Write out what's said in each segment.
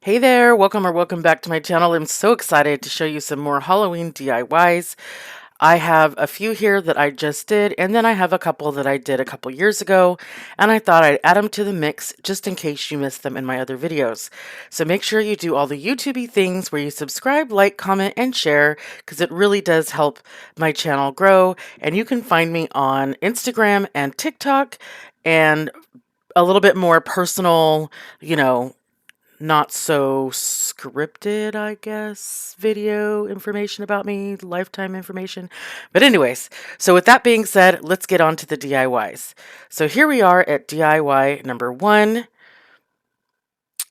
Hey there, welcome or welcome back to my channel. I'm so excited to show you some more Halloween DIYs. I have a few here that I just did, and then I have a couple that I did a couple years ago, and I thought I'd add them to the mix just in case you missed them in my other videos. So make sure you do all the YouTubey things where you subscribe, like, comment, and share, because it really does help my channel grow. And you can find me on Instagram and TikTok, and a little bit more personal, you know, not so scripted, I guess, video information about me, lifetime information. But anyways, so with that being said, let's get on to the DIYs. So here we are at DIY number 1.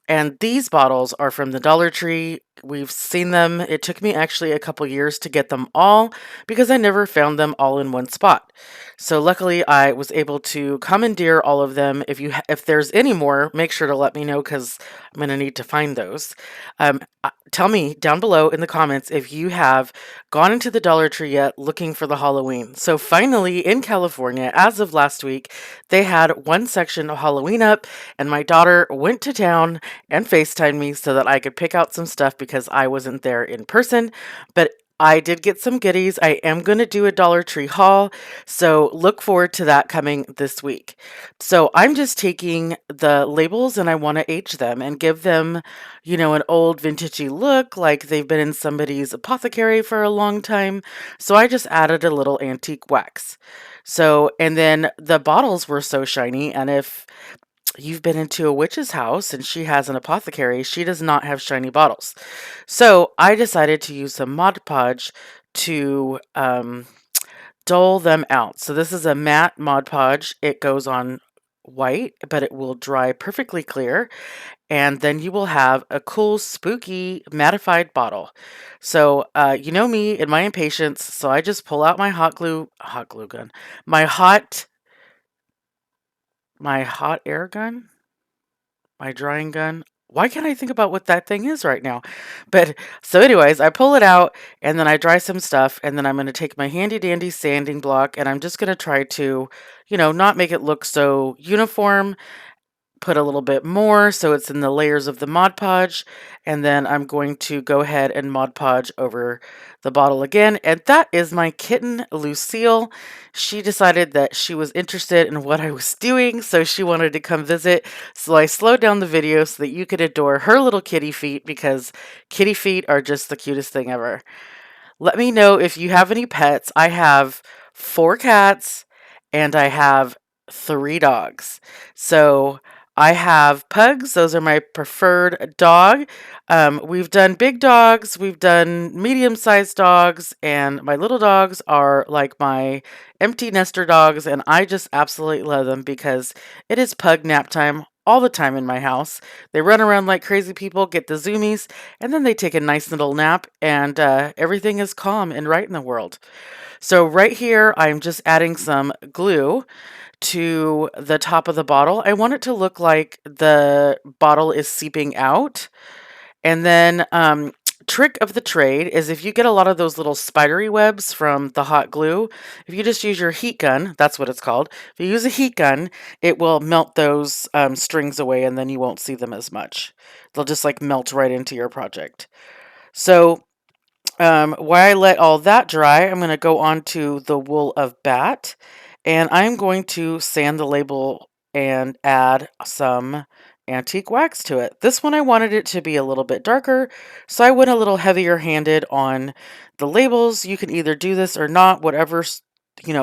And these bottles are from the Dollar Tree. We've seen them. It took me actually a couple years to get them all because I never found them all in one spot. So luckily I was able to commandeer all of them. If there's any more, make sure to let me know because I'm going to need to find those. Tell me down below in the comments if you have gone into the Dollar Tree yet looking for the Halloween. So finally in California, as of last week, they had one section of Halloween up, and my daughter went to town and FaceTimed me so that I could pick out some stuff because I wasn't there in person. But I did get some goodies. I am going to do a Dollar Tree haul, so look forward to that coming this week. So I'm just taking the labels and I want to age them and give them, an old vintagey look like they've been in somebody's apothecary for a long time. So I just added a little antique wax. So, and then the bottles were so shiny, and if you've been into a witch's house and she has an apothecary, she does not have shiny bottles. So I decided to use some Mod Podge to dull them out. So this is a matte Mod Podge. It goes on white, but it will dry perfectly clear. And then you will have a cool, spooky, mattified bottle. So, you know me and my impatience, so I just pull out my hot glue gun, my hot air gun, my drying gun. Why can't I think about what that thing is right now? But so anyways, I pull it out and then I dry some stuff, and then I'm going to take my handy dandy sanding block and I'm just going to try to, not make it look so uniform, put a little bit more so it's in the layers of the Mod Podge, and then I'm going to go ahead and Mod Podge over the bottle again. And that is my kitten, Lucille. She decided that she was interested in what I was doing, so she wanted to come visit. So I slowed down the video so that you could adore her little kitty feet, because kitty feet are just the cutest thing ever. Let me know if you have any pets. I have 4 cats and I have 3 dogs. So I have pugs. Those are my preferred dog. We've done big dogs, we've done medium-sized dogs, and my little dogs are like my empty nester dogs, and I just absolutely love them because it is pug nap time all the time in my house. They run around like crazy people, get the zoomies, and then they take a nice little nap, and everything is calm and right in the world. So right here, I'm just adding some glue to the top of the bottle. I want it to look like the bottle is seeping out. And then trick of the trade is, if you get a lot of those little spidery webs from the hot glue, if you just use your heat gun, that's what it's called. If you use a heat gun, it will melt those strings away, and then you won't see them as much. They'll just like melt right into your project. So while I let all that dry, I'm going to go on to the wool of bat, and I'm going to sand the label and add some antique wax to it. This one I wanted it to be a little bit darker, so I went a little heavier handed on the labels. You can either do this or not, whatever,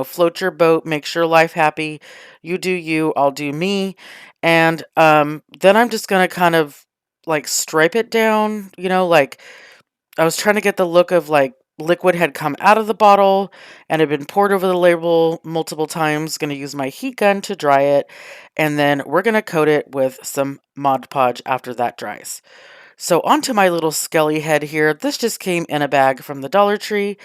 float your boat, makes your life happy. You do you, I'll do me. And then I'm just going to kind of like stripe it down, like I was trying to get the look of like liquid had come out of the bottle and had been poured over the label multiple times. Going to use my heat gun to dry it, and then we're going to coat it with some Mod Podge after that dries. So onto my little skelly head here. This just came in a bag from the Dollar Tree,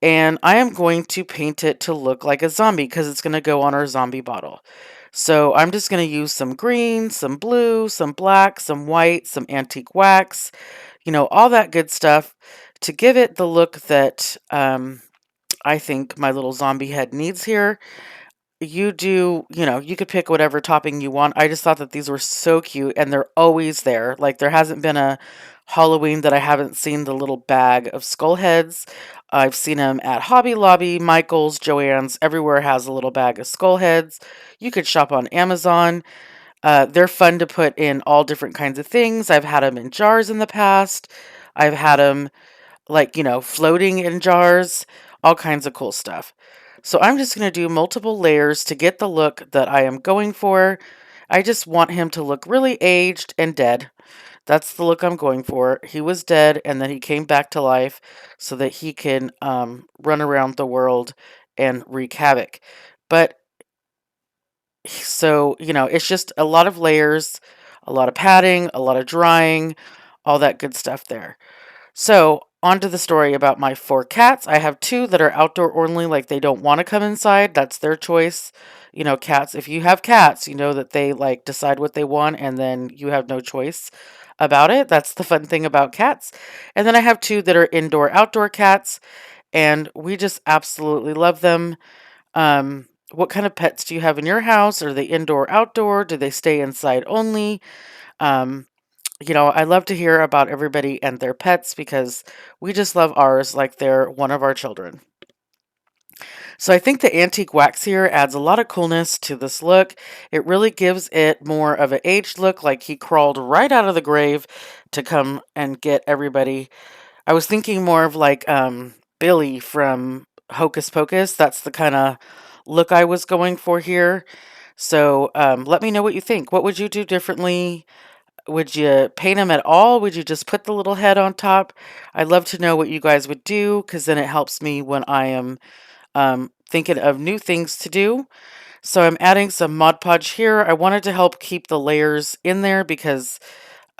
and I am going to paint it to look like a zombie because it's going to go on our zombie bottle. So I'm just going to use some green, some blue, some black, some white, some antique wax, all that good stuff to give it the look that I think my little zombie head needs here. you do, you could pick whatever topping you want. I just thought that these were so cute and they're always there. Like there hasn't been a Halloween that I haven't seen the little bag of skull heads. I've seen them at Hobby Lobby, Michael's, Joann's, everywhere has a little bag of skull heads. You could shop on Amazon. They're fun to put in all different kinds of things. I've had them in jars in the past. I've had them like, floating in jars, all kinds of cool stuff. So I'm just going to do multiple layers to get the look that I am going for. I just want him to look really aged and dead. That's the look I'm going for. He was dead and then he came back to life so that he can run around the world and wreak havoc. But so, it's just a lot of layers, a lot of padding, a lot of drying, all that good stuff there. So, on to the story about my four cats. I have two that are outdoor only, like they don't want to come inside. That's their choice. Cats, if you have cats, you know that they like decide what they want and then you have no choice about it. That's the fun thing about cats. And then I have two that are indoor outdoor cats and we just absolutely love them. What kind of pets do you have in your house? Are they indoor outdoor? Do they stay inside only? Um, I love to hear about everybody and their pets because we just love ours like they're one of our children. So I think the antique wax here adds a lot of coolness to this look. It really gives it more of an aged look, like he crawled right out of the grave to come and get everybody. I was thinking more of like Billy from Hocus Pocus. That's the kind of look I was going for here. So let me know what you think. What would you do differently? Would you paint them at all? Would you just put the little head on top? I'd love to know what you guys would do because then it helps me when I am thinking of new things to do. So I'm adding some Mod Podge here. I wanted to help keep the layers in there because,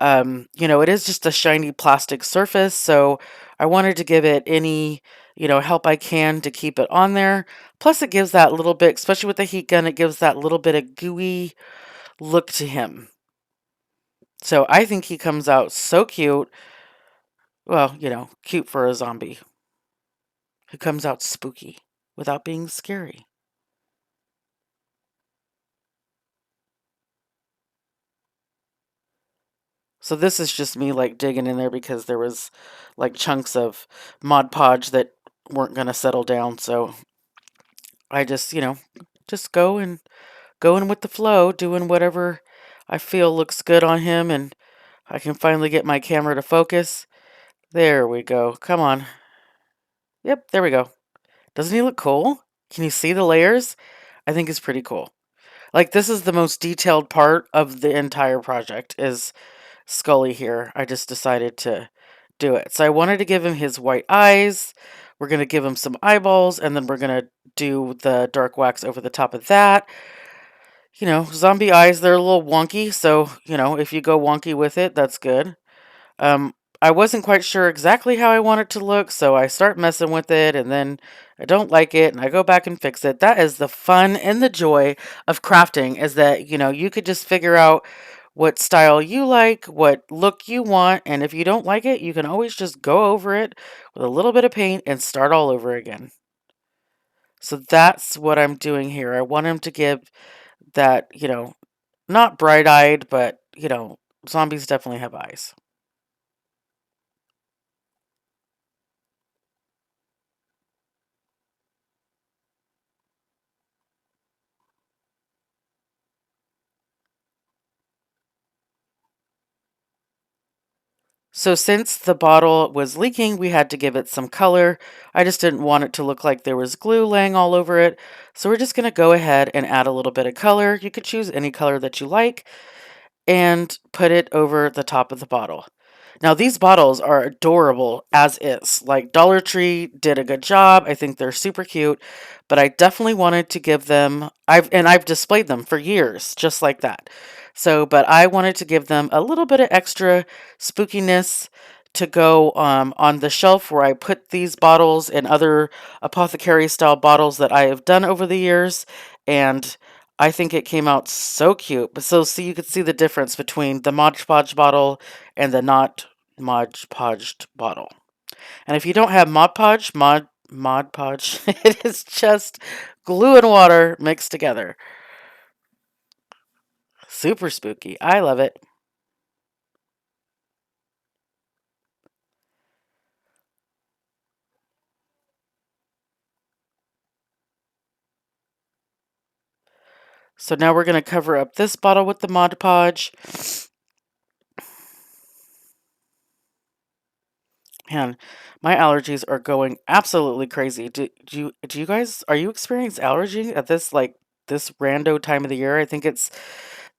it is just a shiny plastic surface. So I wanted to give it any, help I can to keep it on there. Plus it gives that little bit, especially with the heat gun, it gives that little bit of gooey look to him. So I think he comes out so cute. Well, cute for a zombie. He comes out spooky without being scary. So this is just me like digging in there because there was like chunks of Mod Podge that weren't going to settle down. So I just, just going with the flow, doing whatever I feel looks good on him and I can finally get my camera to focus. There we go. Come on. Yep, there we go. Doesn't he look cool? Can you see the layers? I think it's pretty cool. Like this is the most detailed part of the entire project is Scully here. I just decided to do it. So I wanted to give him his white eyes. We're going to give him some eyeballs and then we're going to do the dark wax over the top of that. Zombie eyes, they're a little wonky. So, if you go wonky with it, that's good. Um, I wasn't quite sure exactly how I want it to look, so I start messing with it and then I don't like it and I go back and fix it. That is the fun and the joy of crafting is that, you could just figure out what style you like, what look you want, and if you don't like it, you can always just go over it with a little bit of paint and start all over again. So that's what I'm doing here. I want him to give that, not bright-eyed, but, zombies definitely have eyes. So since the bottle was leaking, we had to give it some color. I just didn't want it to look like there was glue laying all over it. So we're just going to go ahead and add a little bit of color. You could choose any color that you like and put it over the top of the bottle. Now these bottles are adorable as is. Like Dollar Tree did a good job. I think they're super cute, but I definitely wanted to give them I've displayed them for years just like that. So, but I wanted to give them a little bit of extra spookiness to go on the shelf where I put these bottles and other apothecary style bottles that I have done over the years. And I think it came out so cute. But so see, you could see the difference between the Mod Podge bottle and the not Mod Podged bottle. And if you don't have Mod Podge, Mod Podge, it is just Glue and water mixed together. Super spooky. I love it. So now we're going to cover up this bottle with the Mod Podge. Man, my allergies are going absolutely crazy. Do you guys, are you experiencing allergy at this rando time of the year? I think it's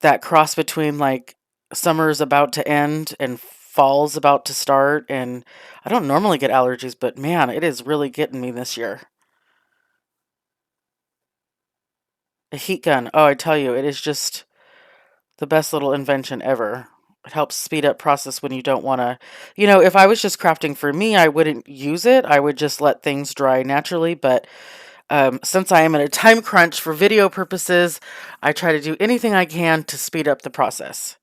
that cross between like summer's about to end and fall's about to start, and I don't normally get allergies, but man, it is really getting me this year. A heat gun. Oh, I tell you, it is just the best little invention ever. It helps speed up process when you don't want to. If I was just crafting for me, I wouldn't use it. I would just let things dry naturally. But since I am in a time crunch for video purposes, I try to do anything I can to speed up the process.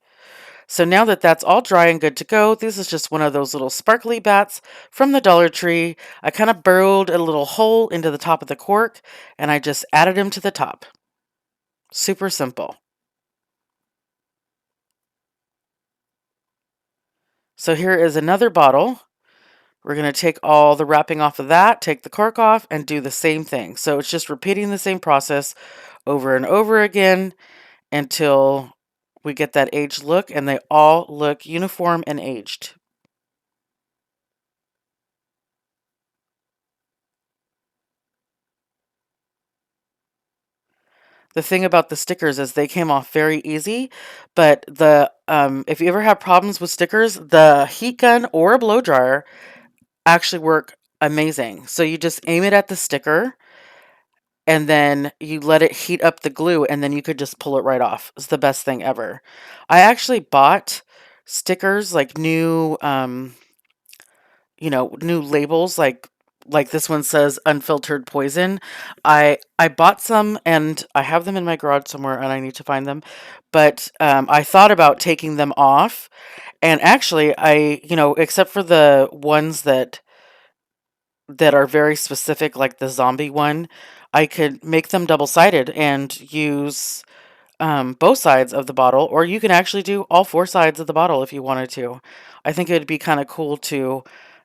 So now that that's all dry and good to go, this is just one of those little sparkly bats from the Dollar Tree. I kind of burrowed a little hole into the top of the cork and I just added him to the top. Super simple. So here is another bottle. We're going to take all the wrapping off of that, take the cork off, and do the same thing. So it's just repeating the same process over and over again until we get that aged look, and they all look uniform and aged. The thing about the stickers is they came off very easy, but if you ever have problems with stickers, the heat gun or a blow dryer actually work amazing. So you just aim it at the sticker and then you let it heat up the glue and then you could just pull it right off. It's the best thing ever. I actually bought stickers like new labels like this one says unfiltered poison. I bought some and I have them in my garage somewhere and I need to find them. But I thought about taking them off and actually except for the ones that are very specific, like the zombie one, I could make them double-sided and use both sides of the bottle, or you can actually do all four sides of the bottle if you wanted to. I think it would be kind of cool to,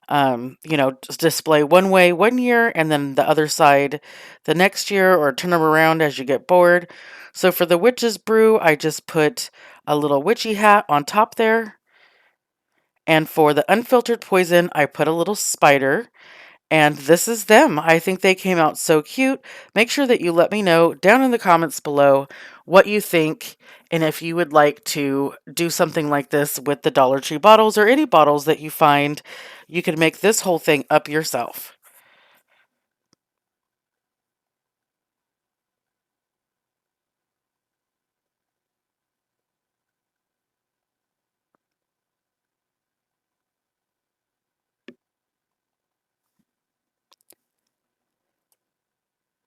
just display one way one year and then the other side the next year, or turn them around as you get bored. So for the witch's brew, I just put a little witchy hat on top there. And for the unfiltered poison, I put a little spider. And this is them. I think they came out so cute. Make sure that you let me know down in the comments below what you think and if you would like to do something like this with the Dollar Tree bottles or any bottles that you find. You can make this whole thing up yourself.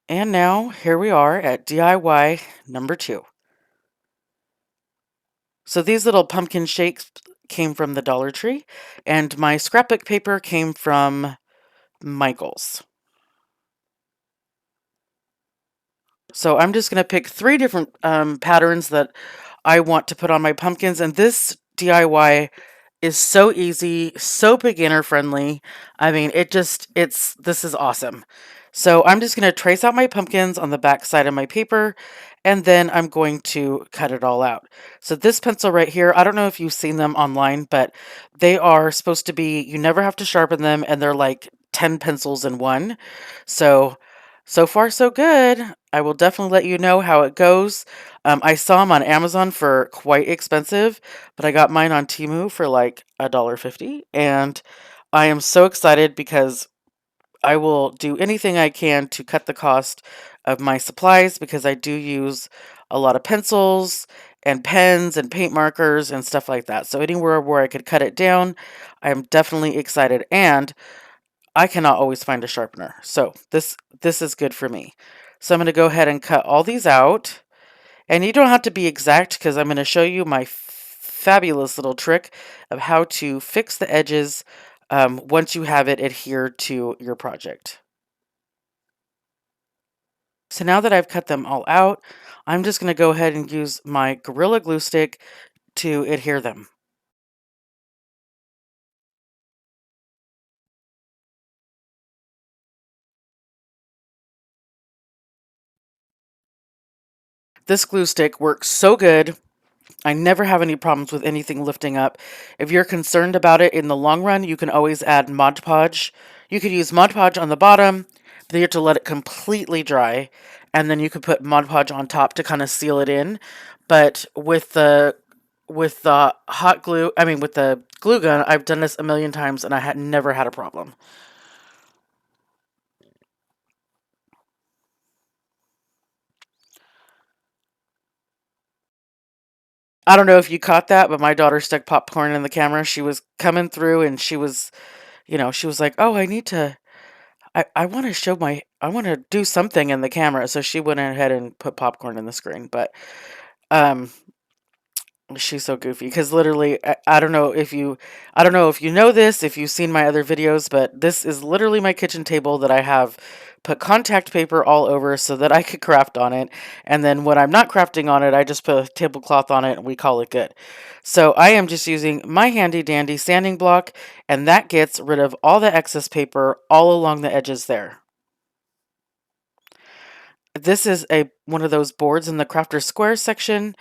And now here we are at DIY number 2. So these little pumpkin shakes came from the Dollar Tree and my scrapbook paper came from Michael's. So I'm just going to pick 3 different patterns that I want to put on my pumpkins. And this DIY is so easy, so beginner friendly. I mean, this is awesome. So I'm just going to trace out my pumpkins on the back side of my paper, and then I'm going to cut it all out. So this pencil right here, I don't know if you've seen them online, but they are supposed to be, you never have to sharpen them, and they're like 10 pencils in one. So far so good. I will definitely let you know how it goes. I saw them on Amazon for quite expensive, but I got mine on Temu for like $1.50, and I am so excited because I will do anything I can to cut the cost of my supplies because I do use a lot of pencils and pens and paint markers and stuff like that. So anywhere where I could cut it down, I'm definitely excited. And I cannot always find a sharpener. So this is good for me. So I'm going to go ahead and cut all these out. And you don't have to be exact because I'm going to show you my fabulous little trick of how to fix the edges once you have it adhered to your project. So now that I've cut them all out, I'm just going to go ahead and use my Gorilla Glue stick to adhere them. This glue stick works so good. I never have any problems with anything lifting up. If you're concerned about it in the long run, you can always add Mod Podge. You could use Mod Podge on the bottom, then you have to let it completely dry, and then you could put Mod Podge on top to kind of seal it in. But with the hot glue, I mean with the glue gun, I've done this a million times and I had never had a problem. I don't know if you caught that, but my daughter stuck popcorn in the camera. She was coming through and she was, she was like, "Oh, I want to I want to do something in the camera." So she went ahead and put popcorn in the screen. But um, she's so goofy because literally, I don't know if you know this, if you've seen my other videos, but this is literally my kitchen table that I have put contact paper all over so that I could craft on it. And then when I'm not crafting on it, I just put a tablecloth on it and we call it good. So I am just using my handy dandy sanding block, and that gets rid of all the excess paper all along the edges there. This is one of those boards in the Crafter Square section,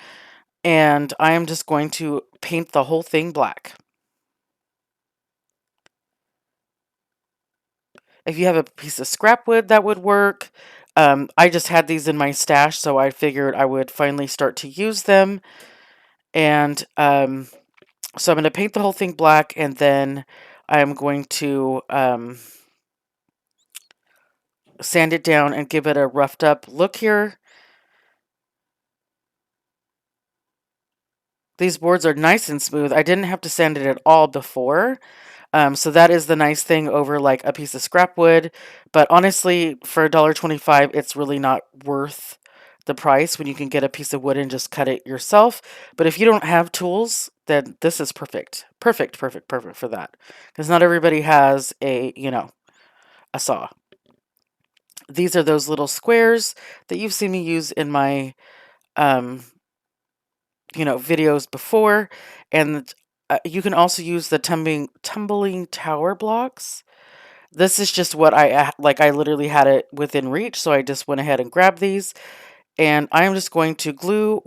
and I am just going to paint the whole thing black. If you have a piece of scrap wood, that would work. I just had these in my stash, so I figured I would finally start to use them. And so I'm going to paint the whole thing black, and then I'm going to sand it down and give it a roughed up look here. These boards are nice and smooth. I didn't have to sand it at all before. So that is the nice thing over like a piece of scrap wood. But honestly, for $1.25, it's really not worth the price when you can get a piece of wood and just cut it yourself. But if you don't have tools, then this is perfect. Perfect, perfect, perfect for that. Because not everybody has a saw. These are those little squares that you've seen me use in my videos before, and you can also use the tumbling tower blocks. This is just what I literally had it within reach, so I just went ahead and grabbed these, and I am just going to glue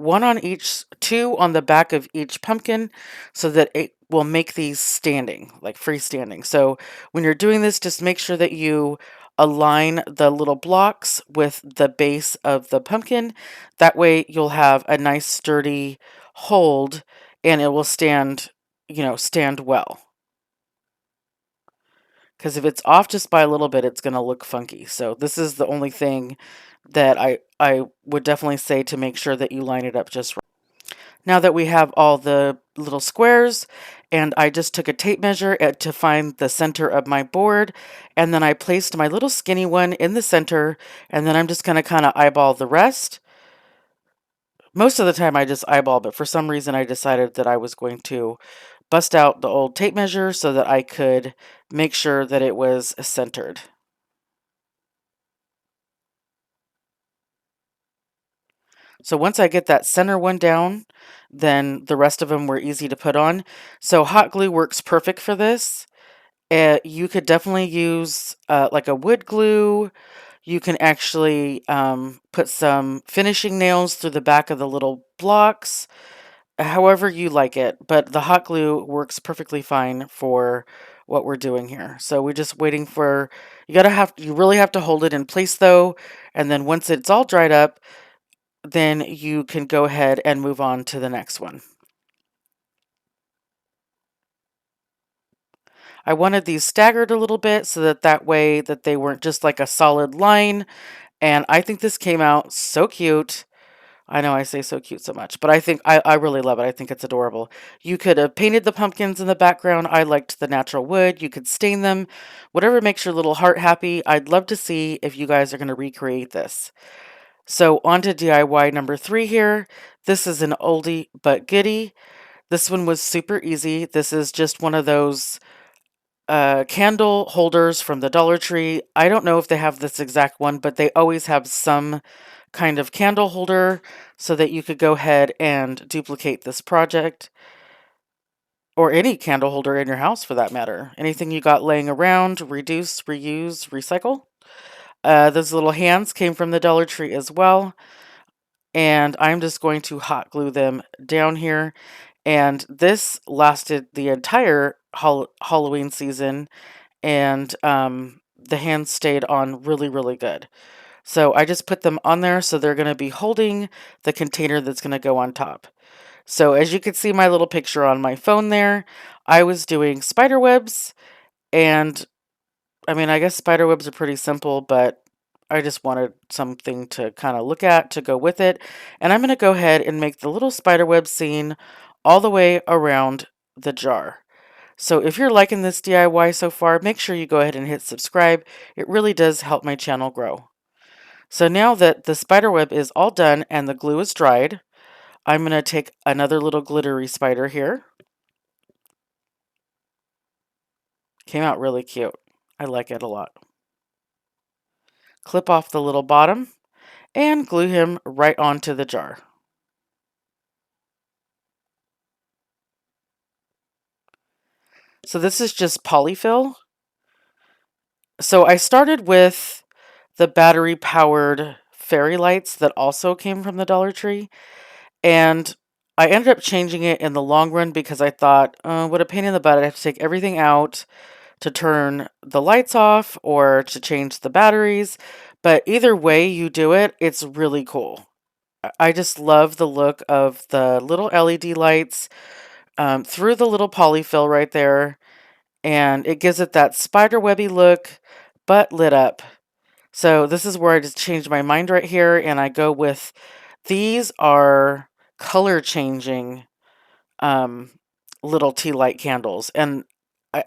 two on the back of each pumpkin so that it will make these standing, like freestanding. So when you're doing this, just make sure that you align the little blocks with the base of the pumpkin. That way you'll have a nice sturdy hold and it will stand well. Because if it's off just by a little bit, it's going to look funky. So this is the only thing that I would definitely say to make sure that you line it up just right. Now that we have all the little squares, and I just took a tape measure to find the center of my board, and then I placed my little skinny one in the center, and then I'm just going to kind of eyeball the rest. Most of the time I just eyeball, but for some reason I decided that I was going to bust out the old tape measure so that I could make sure that it was centered. So once I get that center one down, then the rest of them were easy to put on. So hot glue works perfect for this. You could definitely use like a wood glue. You can actually put some finishing nails through the back of the little blocks, however you like it. But the hot glue works perfectly fine for what we're doing here. So we're just waiting for, you really have to hold it in place though. And then once it's all dried up, then you can go ahead and move on to the next one. I wanted these staggered a little bit so that way that they weren't just like a solid line. And I think this came out so cute. I know I say so cute so much, but I really love it. I think it's adorable. You could have painted the pumpkins in the background. I liked the natural wood. You could stain them. Whatever makes your little heart happy. I'd love to see if you guys are going to recreate this. So on to DIY number 3 here. This is an oldie but goodie. This one was super easy. This is just one of those candle holders from the Dollar Tree. I don't know if they have this exact one, but they always have some kind of candle holder so that you could go ahead and duplicate this project, or any candle holder in your house for that matter. Anything you got laying around, reduce, reuse, recycle. Those little hands came from the Dollar Tree as well. And I'm just going to hot glue them down here. And this lasted the entire Halloween season, and the hands stayed on really, really good. So I just put them on there so they're going to be holding the container that's going to go on top. So as you can see my little picture on my phone there, I was doing spider webs, and I mean, I guess spider webs are pretty simple, but I just wanted something to kind of look at to go with it. And I'm going to go ahead and make the little spider web scene all the way around the jar. So if you're liking this DIY so far, make sure you go ahead and hit subscribe. It really does help my channel grow. So now that the spider web is all done and the glue is dried, I'm going to take another little glittery spider here. Came out really cute. I like it a lot. Clip off the little bottom and glue him right onto the jar. So this is just polyfill. So I started with the battery powered fairy lights that also came from the Dollar Tree, and I ended up changing it in the long run because I thought, what a pain in the butt, I have to take everything out to turn the lights off or to change the batteries. But either way you do it, it's really cool. I just love the look of the little LED lights through the little polyfill right there. And it gives it that spider webby look, but lit up. So this is where I just changed my mind right here, and I go with, these are color changing um, little tea light candles, and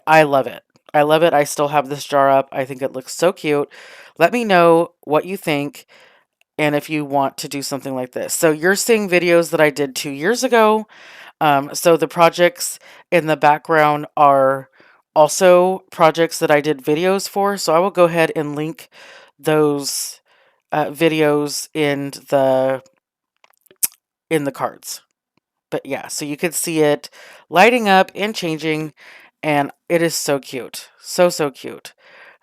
I love it. I love it. I still have this jar up. I think it looks so cute. Let me know what you think and if you want to do something like this. So you're seeing videos that I did 2 years ago. So the projects in the background are also projects that I did videos for. So I will go ahead and link those videos in the cards. But yeah, so you could see it lighting up and changing, and it is so cute. So, so cute.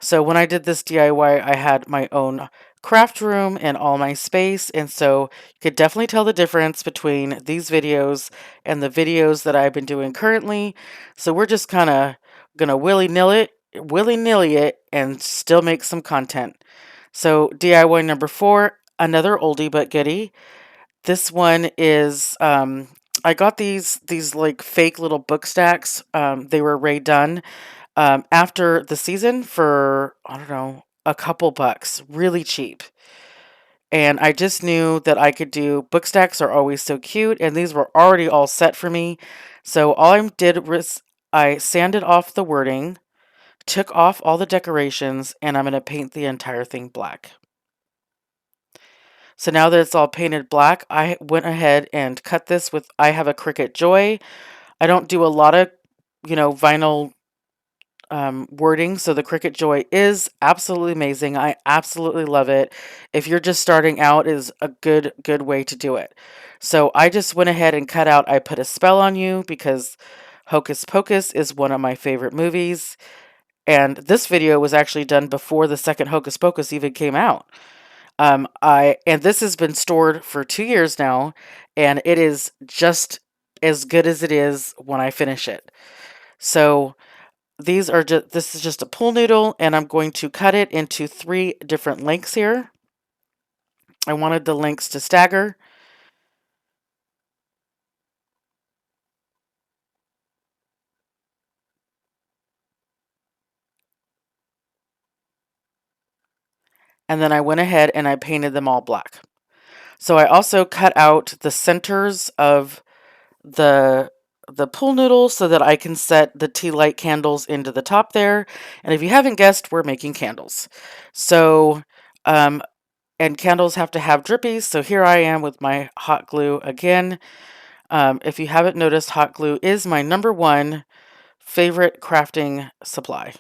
So when I did this DIY, I had my own craft room and all my space, and so you could definitely tell the difference between these videos and the videos that I've been doing currently. So we're just kind of gonna willy-nilly it, and still make some content. So DIY number 4, another oldie but goodie. This one is I got these like fake little book stacks. They were Ray Dunn after the season for, I don't know, a couple bucks, really cheap. And I just knew that I could do, book stacks are always so cute, and these were already all set for me. So all I did was I sanded off the wording, took off all the decorations, and I'm going to paint the entire thing black. So now that it's all painted black, I went ahead and cut this with, I have a Cricut Joy. I don't do a lot of, vinyl wording, so the Cricut Joy is absolutely amazing. I absolutely love it. If you're just starting out, it is a good way to do it. So I just went ahead and cut out I Put a Spell on You because Hocus Pocus is one of my favorite movies. And this video was actually done before the second Hocus Pocus even came out. And this has been stored for 2 years now, and it is just as good as it is when I finish it. So this is just a pool noodle, and I'm going to cut it into 3 different lengths here. I wanted the lengths to stagger. And then I went ahead and I painted them all black. So I also cut out the centers of the pool noodle so that I can set the tea light candles into the top there. And if you haven't guessed, we're making candles. So, and candles have to have drippies. So here I am with my hot glue again. If you haven't noticed, hot glue is my number one favorite crafting supply.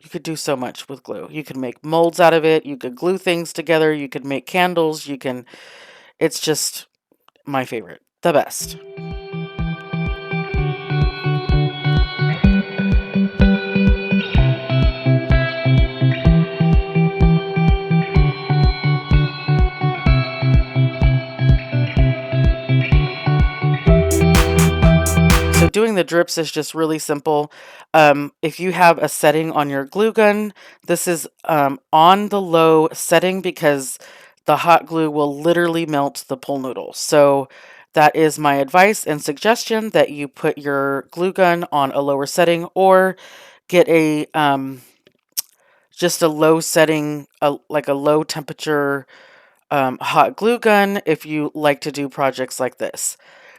You could do so much with glue. You could make molds out of it. You could glue things together. You could make candles. It's just my favorite. The best. So doing the drips is just really simple. If you have a setting on your glue gun, this is on the low setting because the hot glue will literally melt the pool noodle. So that is my advice and suggestion, that you put your glue gun on a lower setting, or get a just a low setting, like a low temperature hot glue gun if you like to do projects like this.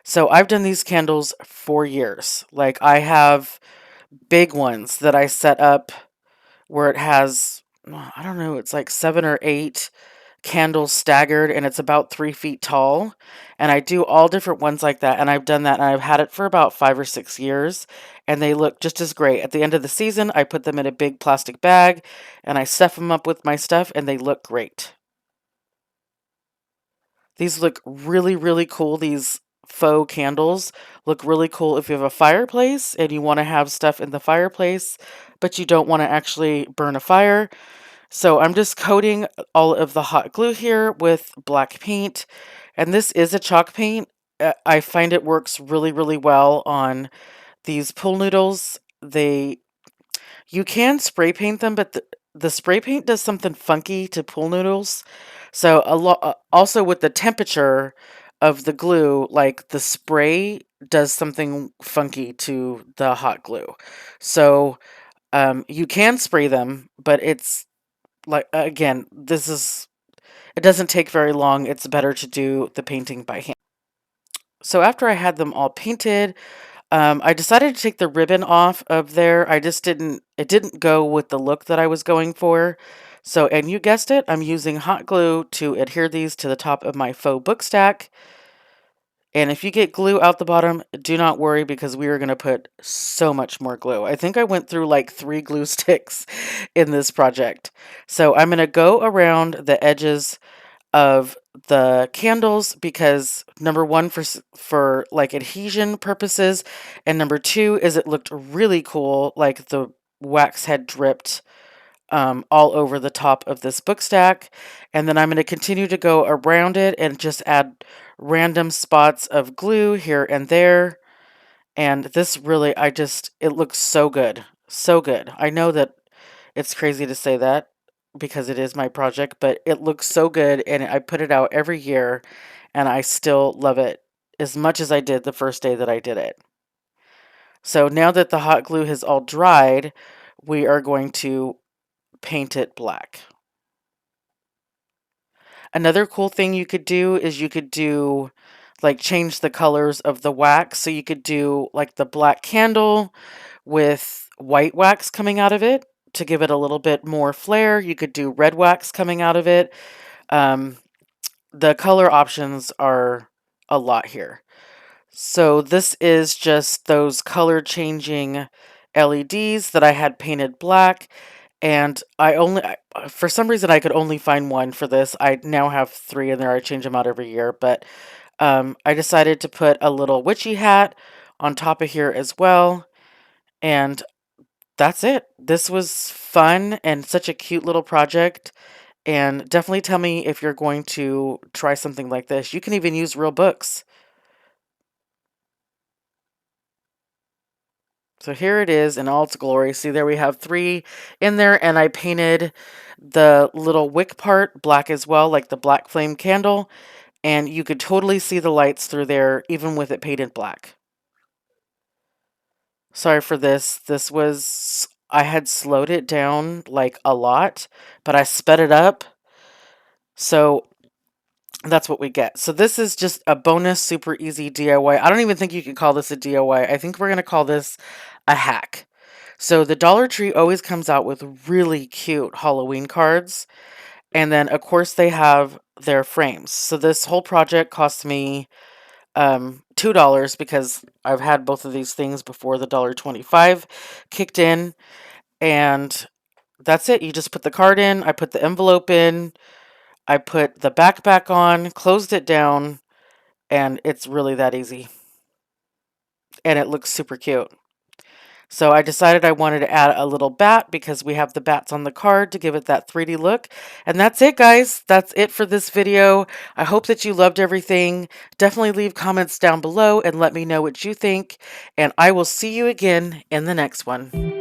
So I've done these candles for years. Like, I have big ones that I set up where it has, I don't know, it's like 7 or 8 candles staggered, and it's about 3 feet tall. And I do all different ones like that. And I've done that, and I've had it for about 5 or 6 years. And they look just as great. At the end of the season, I put them in a big plastic bag and I stuff them up with my stuff, and they look great. These look really, really cool. These faux candles look really cool if you have a fireplace and you want to have stuff in the fireplace, but you don't want to actually burn a fire. So I'm just coating all of the hot glue here with black paint. And this is a chalk paint. I find it works really, really well on these pool noodles. You can spray paint them, but the spray paint does something funky to pool noodles. So also with the temperature of the glue, like, the spray does something funky to the hot glue. So you can spray them, but it's like, again, it doesn't take very long. It's better to do the painting by hand. So after I had them all painted, I decided to take the ribbon off of there. It didn't go with the look that I was going for. So, and you guessed it, I'm using hot glue to adhere these to the top of my faux book stack. And if you get glue out the bottom, do not worry, because we are going to put so much more glue. I think I went through like 3 glue sticks in this project. So I'm going to go around the edges of the candles, because number one, for like adhesion purposes, and number two is it looked really cool, like the wax had dripped all over the top of this book stack. And then I'm going to continue to go around it and just add random spots of glue here and there. And this really, it looks so good. So good. I know that it's crazy to say that because it is my project, but it looks so good, and I put it out every year, and I still love it as much as I did the first day that I did it. So now that the hot glue has all dried, we are going to paint it black. Another cool thing you could do is like, change the colors of the wax. So you could do like the black candle with white wax coming out of it to give it a little bit more flair. You could do red wax coming out of it. The color options are a lot here. So this is just those color changing LEDs that I had painted black. And for some reason, I could only find one for this. I now have 3 in there. I change them out every year. But I decided to put a little witchy hat on top of here as well. And that's it. This was fun and such a cute little project. And definitely tell me if you're going to try something like this. You can even use real books. So here it is in all its glory. See, there we have 3 in there, and I painted the little wick part black as well, like the black flame candle, and you could totally see the lights through there, even with it painted black. Sorry for this. I had slowed it down like a lot, but I sped it up. So that's what we get. So this is just a bonus, super easy DIY. I don't even think you could call this a DIY. I think we're going to call this a hack. So the Dollar Tree always comes out with really cute Halloween cards. And then, of course, they have their frames. So this whole project cost me $2 because I've had both of these things before the $1.25 kicked in. And that's it. You just put the card in. I put the envelope in. I put the backpack on, closed it down, and it's really that easy. And it looks super cute. So I decided I wanted to add a little bat because we have the bats on the card to give it that 3D look. And that's it, guys. That's it for this video. I hope that you loved everything. Definitely leave comments down below and let me know what you think. And I will see you again in the next one.